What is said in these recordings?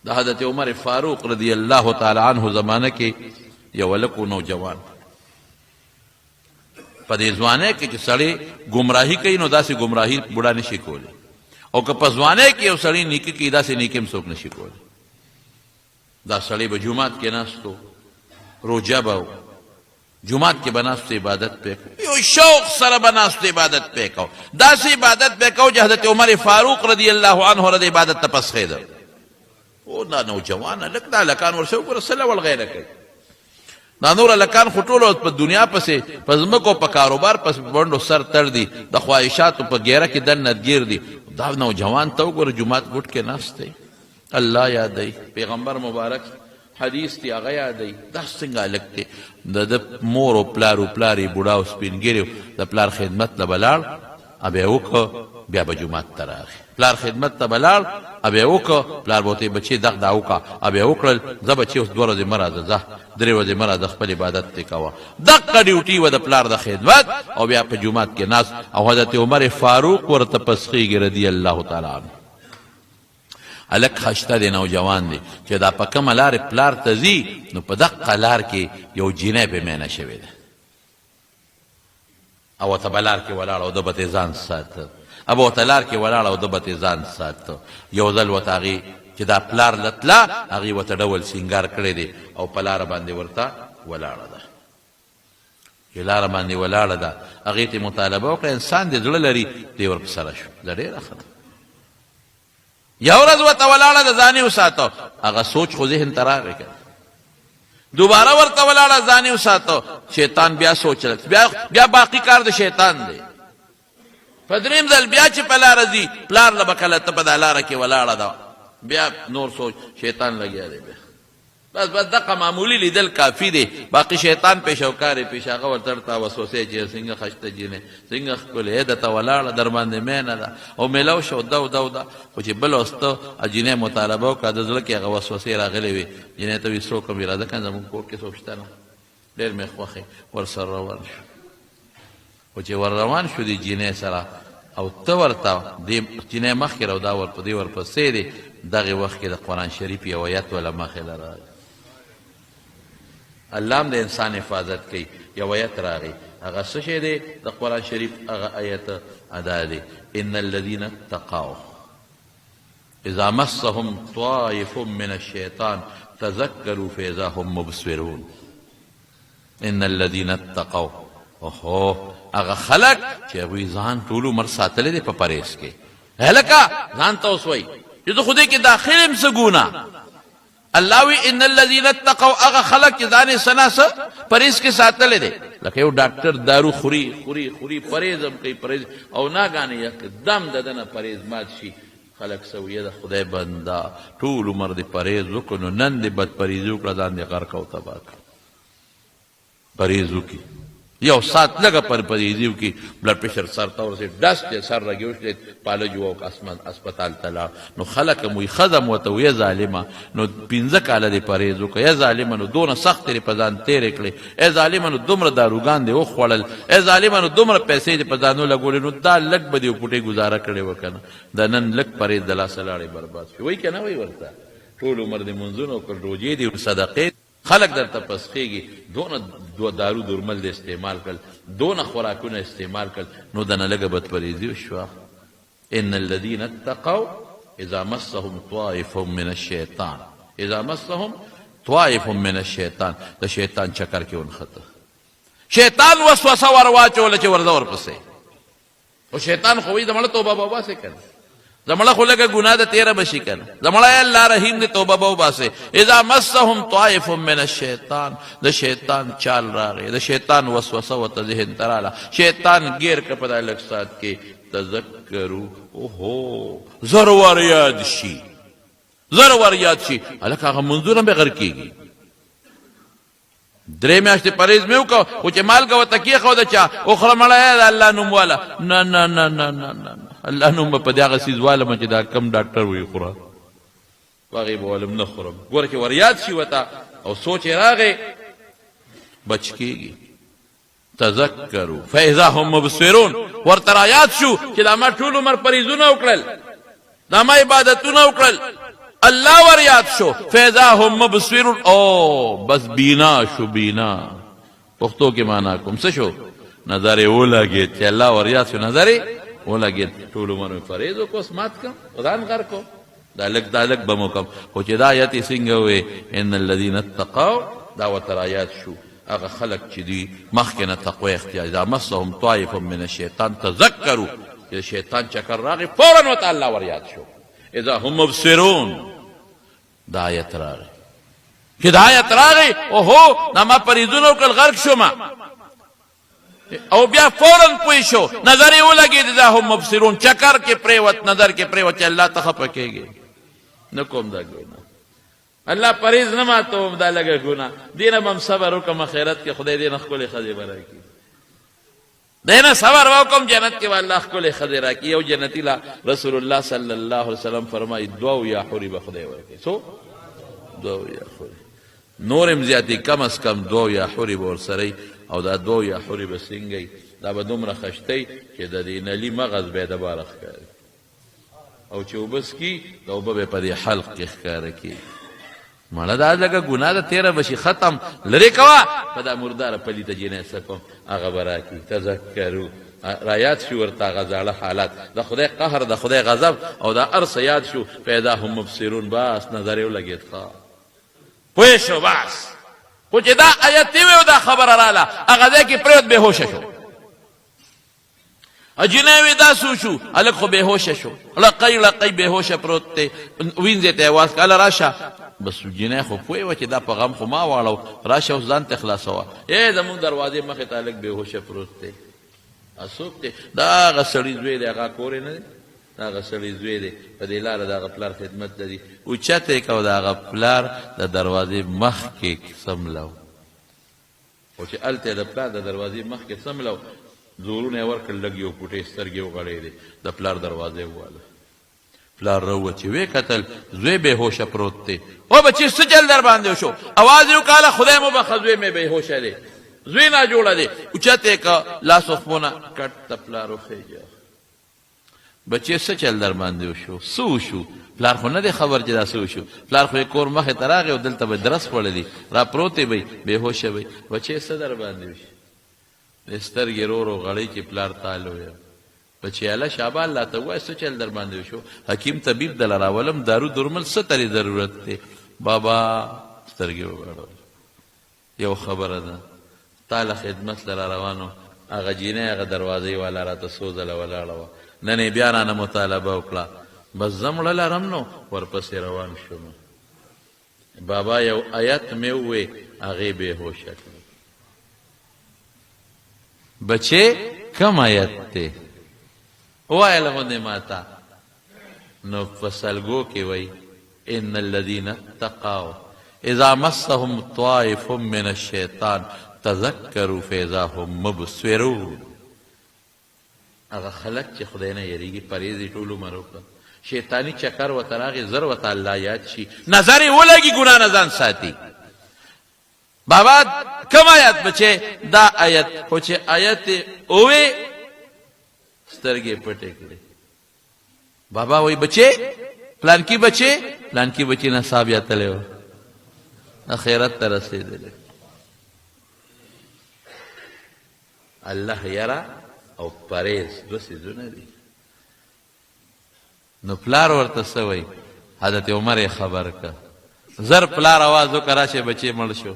د حضرت عمر فاروق رضی الله تعالی عنہ زمانه کې یو هلک و نوجوان په دې ځوانۍ کې چې سړی ګمراهي کوي نو داسې ګمراهي بوډا نشي کولی او که په ځوانۍ کې یو سړی نیکي کوي داسې نیکي هم څوک نشي کولی دا سړی به جومات کې ناستو روژه به جماعت کې بناستو عبادت پې کو یو شوق سره بناستو عبادت پې کو داسې عبادت پې کو چې حضرت عمر فاروق رضی الله عنه رضی عبادت ته پسخېده او دا نوجوان هلک دا هلکان ورسه وګوره څه ډول غیره کوي دا نور هلکان خو ټول په دنیا پسې په ځمکو په کاروبار پسې په بنډو سر تړ دي د خواهشاتو په ګیره کې دننه ګیر دي دا نوجوان ته وګوره جومات ګوټ کې ناست دی الله یادوي پیغمبر مبارک حدیث دی هغه یادوي دا څنګه هلک دی د مور او پلار یې بوډا او سپین ګیري د پلار خدمت له به لاړ بیا یې وکړه بیا به جومات ته راغی پلار خدمت ته به لاړ بیا یې وکړه پلار به ورته بچې دغ دا وکړه بیا یې وکړل زه بچې اوس 2 ورځې مه راځه ځه 3 ورځې مه راځه خپل عبادت دې کوه دقه ډیوټي وه د پلار د خدمت او بیا په جومات کې ناست او حضرت عمر فاروق ورته پسخېږي رضی الله تعالی عنه هلک خشته دی نوجوان دی چې دا په کومه لارې پلار ته ځي نو په دقه لار کې یو جینۍ پې مینه شوې ده او ورته به لار کې ولاړه او ده به ترې ځان ساته ابه ورته لار کې ولاړه او ده به ترې ځان ساته یو ځل ورته هغې چې دا پلار لتله هغې ورته ډول سینګار کړی دی او په لاره باندې ورته ولاړه ده چې لاره باندې ولاړه ده هغې ته مطالبه وکړه انسان دې زړه لري دی ورپسره شو دا ډېره ښه ده یو ورځ ورته ولاړه د ځان یې وساته هغه سوچ خو ذهن ته راغی که دوباره ورته ولاړه ځان یې وساته شیطان بیا سوچ بیا باقي کار د شیطان دی په درېیم ځل بیا چې په لاره ځي پلار له به کله ته په دا لاره کې ولاړه ده بیا نور سوچ شیطان لګیا دی بیا بس دقه معمولی لیدل کافي دی باقي شیطان پیش او کار یې پیش هغه ورته ورته وسوسې چې څنګه خشته جینۍ څنګه ښکلې درته ولاړه در باندې مینه ده او میلاو شو ده خو چې بل وس ته جینۍ مطالبه وکړه د زړه کې هغه وسوسې راغلې وي جینۍ ته وي څوک هم اراده کړه زموږ کور کې څوک شته نه ډېر مې خوښ ورسره روان شو خو چې ور روان شو دې جینۍ سره او ته ورته دې جینۍ مخکې را او دا دې ورپسې دی دغې وخت کې د قرآن شریف یو ایت وله مخې له راغی الله هم د انسان حفاظت کوي یو ایت راغی هغه څه شی دی د قرآن شریف هغه ایت ادا دی ان الذین اتقوا اذا مسهم طائف من الشیطان تذکروا فاذا هم مبصرون ان الذین اتقوا اوهو هغه خلک چې هغوی ځان ټول عمر ساتلی دی په پرهیز کې هلکه ځان ته اوس وایي چې زه خدای کې داخل یم څه ګونه الله وی ان الذين اتقوا هغه خلک چې ځان یې سنا څه پرهیز کې ساتلی دی لکه یو ډاکټر دارو خوري پرهیز هم کوي پرهیز او ناګانې یکدم د ده نه پرهیز مات شي خلک څه ویه د خدای بنده ټول عمر دې پرهیز وکړو نو نن دې بدپرهیزي وکړه ځان دې غرق او تباه کړه پرهیز وکړي یو سات لږه پرهیزي وکړي بلډ پریشر سر ته ورسېد ډس دی سر رګې وشلېد پالج ووک اسپتال ته لاړ نو خلک هم وایي ښځه م ورته ویه ظالمه نو 15 کاله دې پرهیز وکړه یا ظالمه نو دونه سخت دې په ځان تېرې کړې ای ظالمه نو دومره داروګان دې وخوړل ای ظالمه نو دومره پیسې دې په ځانو لګولې نو دا لږ به دې پوټې ګزاره کړې وه که نه دا نن لږ پرهیز د لاسه لاړې برباد شو وایي که نه وایي ورته ټول عمر دې منځونه وکړ روجې دې صدقې خلق درته پسخېږي دونه دارو درمل دې استعمال کړل دونه خوراکونه استعمال کړل نو دنه لږه بدپرهیزي وشوه ان الذین اتقوا اذا مسهم طائف من الشیطان د شیطان چکر کې ونښته شیطان وسوسه ور واچوله چې ورځه ورپسې او شیطان خو وایي د مړه توبه به وباسې که نه زمړه خو لږه ګناه د تیره بشي که نه زمړه ای الله رحیم دې توبه به وباسې اذا مسهم طائف من الشیطان د شیطان چال راغی د شیطان وسوسه ورته ذهن ته راغله شیطان ګیر که په دا لږ ساعت کې تذکرو اوهو زر ور یاد شي هلکه هغه منځونه به غر کېږي 3 میاشتې پرهیز مې وکړو خو چې مالګه ورته کېښوده چا وخوره مړه د الله نوم واله نه الله نوم به په دې هغه څیز والم چې دا کم ډاکټر وایي خوره هغې به والم نه خورم ګوره چې ور یاد شي ورته او سوچ یې راغی بچ کېږي تذکرو فاذا هم مبصرون ورته را یاد شو چې دا ما ټول عمر پرهیزونه وکړل دا ما عبادتونه وکړل اللہ ور یاد شو فیضا هم مبصرون او بس بینا شو بینا پختو کے معنی کم سے شو نظر اولا گیت کہ اللہ ور یاد شو نظر اولا گیت طول عمر میں فریضو کو اسمات کم خدان غر کو دالک بمو کم خوچی دا آیتی سنگوے ان الذین اتقاو دا وطر آیات شو اغا خلق چی دی مخکن تقوی اختیار دا مسهم طائف من الشیطان تذکرو کہ شیطان چکر راغی فوراً وطا اللہ ور یاد شو اذا هم مبصرون دا آیت راغی کہ دا آیت راغی اوہو نما پریدونو کل غرق شو ما او بیا فوراً پوئی شو نظر او لگی دا هم مبصرون چکر کے پریوت نظر کے پریوت چا اللہ تخپکے گے نکوم دا گونا اللہ پریز نما تو دا لگا گونا دینا بم صبر حکم خیرت کے خدای دینا خکول خدی برا کی دینا صبر وکم جنت کے واللہ خکول خدی را کی او جنتی لا رسول اللہ صلی اللہ علیہ وسلم فرمائی دعو یا حوری بخدای ورکی سو دعو یا حوری نور امزیاتی کم از کم دعو یا حوری بور سری او دا دعو یا حوری بسنگی دا بدوم را خشتی کہ دا دینا لی مغز بید بارخ کاری او چې وبس کی دا وبه به په دې حلق کې ښکاره کی مړه دا لکه ګناه ده تیره بشي ختم لرې کوه په دا مرداره پلیته جنیسه کوم هغه به راکي تذکرو رایات شو ورته هغه زاړه حالات د خدای قهر د خدای غضب او دا ارس یاد شو پیدا هم مبصرون بس نظر یې ولګېد ښه پوه شو بس خو چې دا آیت وی او دا خبره راله هغه ځای کې پرېوت بېهوشه شو اجنوی دا سوشو الک خو بیهوش شو لقی بیهوش پروت تے وینزے تے آواز کالا راشا بس جنہ خو پوئی وچی دا پا غم خو ما واڑو راشا اس دان تخلاص ہوا اے دمون دروازے مخی تالک بیهوش پروت تے اسوک تے دا غسڑی زوی دے اگا کورے نا دے دا غسڑی زوی دے پا دے لار دا غپلار خدمت دی اوچا تے کہو دا غپلار دا دروازے مخ کے سملو اوچی التے دا پلار دا دروازے مخ کے سملو زورونه ورکړ لګیو پټې سترګې وغړې دي د پلار دروازې واله پلار راوچې وې قتل زوی به هوش پروت دی او بچی څه چل در باندې شو आवाज یو کاله خدای مو بخزوی مې به هوش دی زوی نه جوړه دی اوچته کا لاس خونه کټ تپلارو خېجا بچی څه چل در باندې شو سو شو پلار خو نه دی خبر چې دا سو شو پلار خو کور مخه تراغه او دلته به درس وړلی را پروت دی به هوش وي بچی څه در باندې شو سترګې رو غړی کې پلار تالو یا بچی الله شابه الله ته وای څه چل در باندې شو حکیم طبیب دل راولم دارو درمل څه تری ضرورت دی بابا سترګې وغړو یو خبره ده تعالی خدمت لرا روانو هغه جینې هغه دروازې والا را ته سوزله ولاړه نن بیا رانه مطالبه وکړه بس زمړه لرم نو ورپسې روان شوم بابا یو آیت مې وې هغه به هوش کړ بچے کم آیت تے وائے لغنے ماتا نو فسلگو کی وئی ان الذین اتقاو اذا مسهم طائف من الشیطان تذکروا فاذا هم مبصرون اگا خلق چی خداینا یریگی پریزی طولو مروکا شیطانی چکر و تراغی زر و تعالی یاد شی نظری وہ لگی گناہ نزان ساتی بابا کم آیت بچے دا آیت خوچے آیت اوے سترگے پٹے کرے بابا وہی بچے پلان کی بچے نصاب یا تلے ہو خیرت ترسے دلے اللہ یرا او پریز دو سیزونا دی نو پلار ورتسوئی حضرت عمر خبر کا زر پلار آوازو کراشے بچے ملشو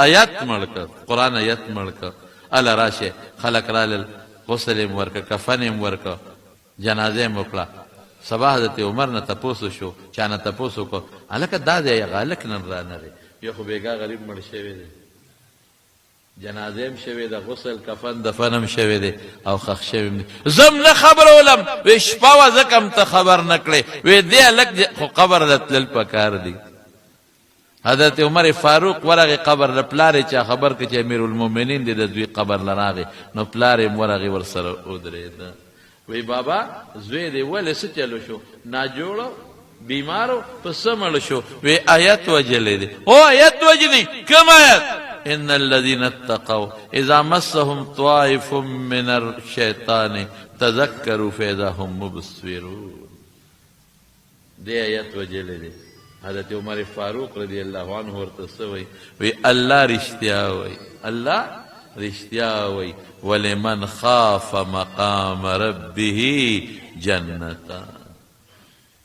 آیت ملکا قرآن آیت ملکا اللہ راشے خلق رالل غسل ورکا کفن ورکا جنازے مکلا سبا حضرت عمر نا تپوسو شو چانا تپوسو کو علکا دا دے غالک نن را نرے یو خو بیگا غریب مر شوی دے جنازیم شوی دے غسل کفن دفنم شوی دے او خخ شوی دے زم نا خبر علم وی شپاوا زکم تا خبر نکلے وی دے لک خو قبر دتلل پکار دی حضرت عمر فاروق ورغی قبر لپلاری چا خبر که چا امیر المومنین دی دوی قبر لراغی نو پلاری ورغی ورسر ادری دا وی بابا زوی دی ولی سچلو شو ناجوڑو بیمارو پسمل شو وی آیت وجلی دی او آیت وجنی کم آیت ان الذین اتقوا اذا مسهم طائف من الشیطان تذکروا فاذا هم مبصرون دی آیت وجلی دی حضرت عمر فاروق رضی الله عنه ورته څه وایي وی الله رښتیا وایي الله رښتیا وایي ولمن خاف مقام ربه جنتان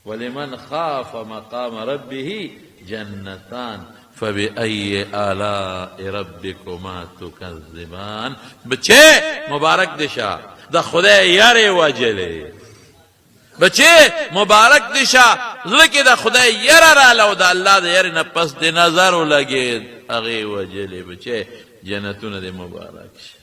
ولمن خاف مقام ربه جنتان فبأي آلاء ربكما تكذبان بچه مبارک دشا د خدای یاره وجلې بچه مبارک دشا زړه کې د خدای یاره رااله او د الله د یاره نه پس د نظر ولګېد هغې وجلې بچه جنتونه دې مبارک شي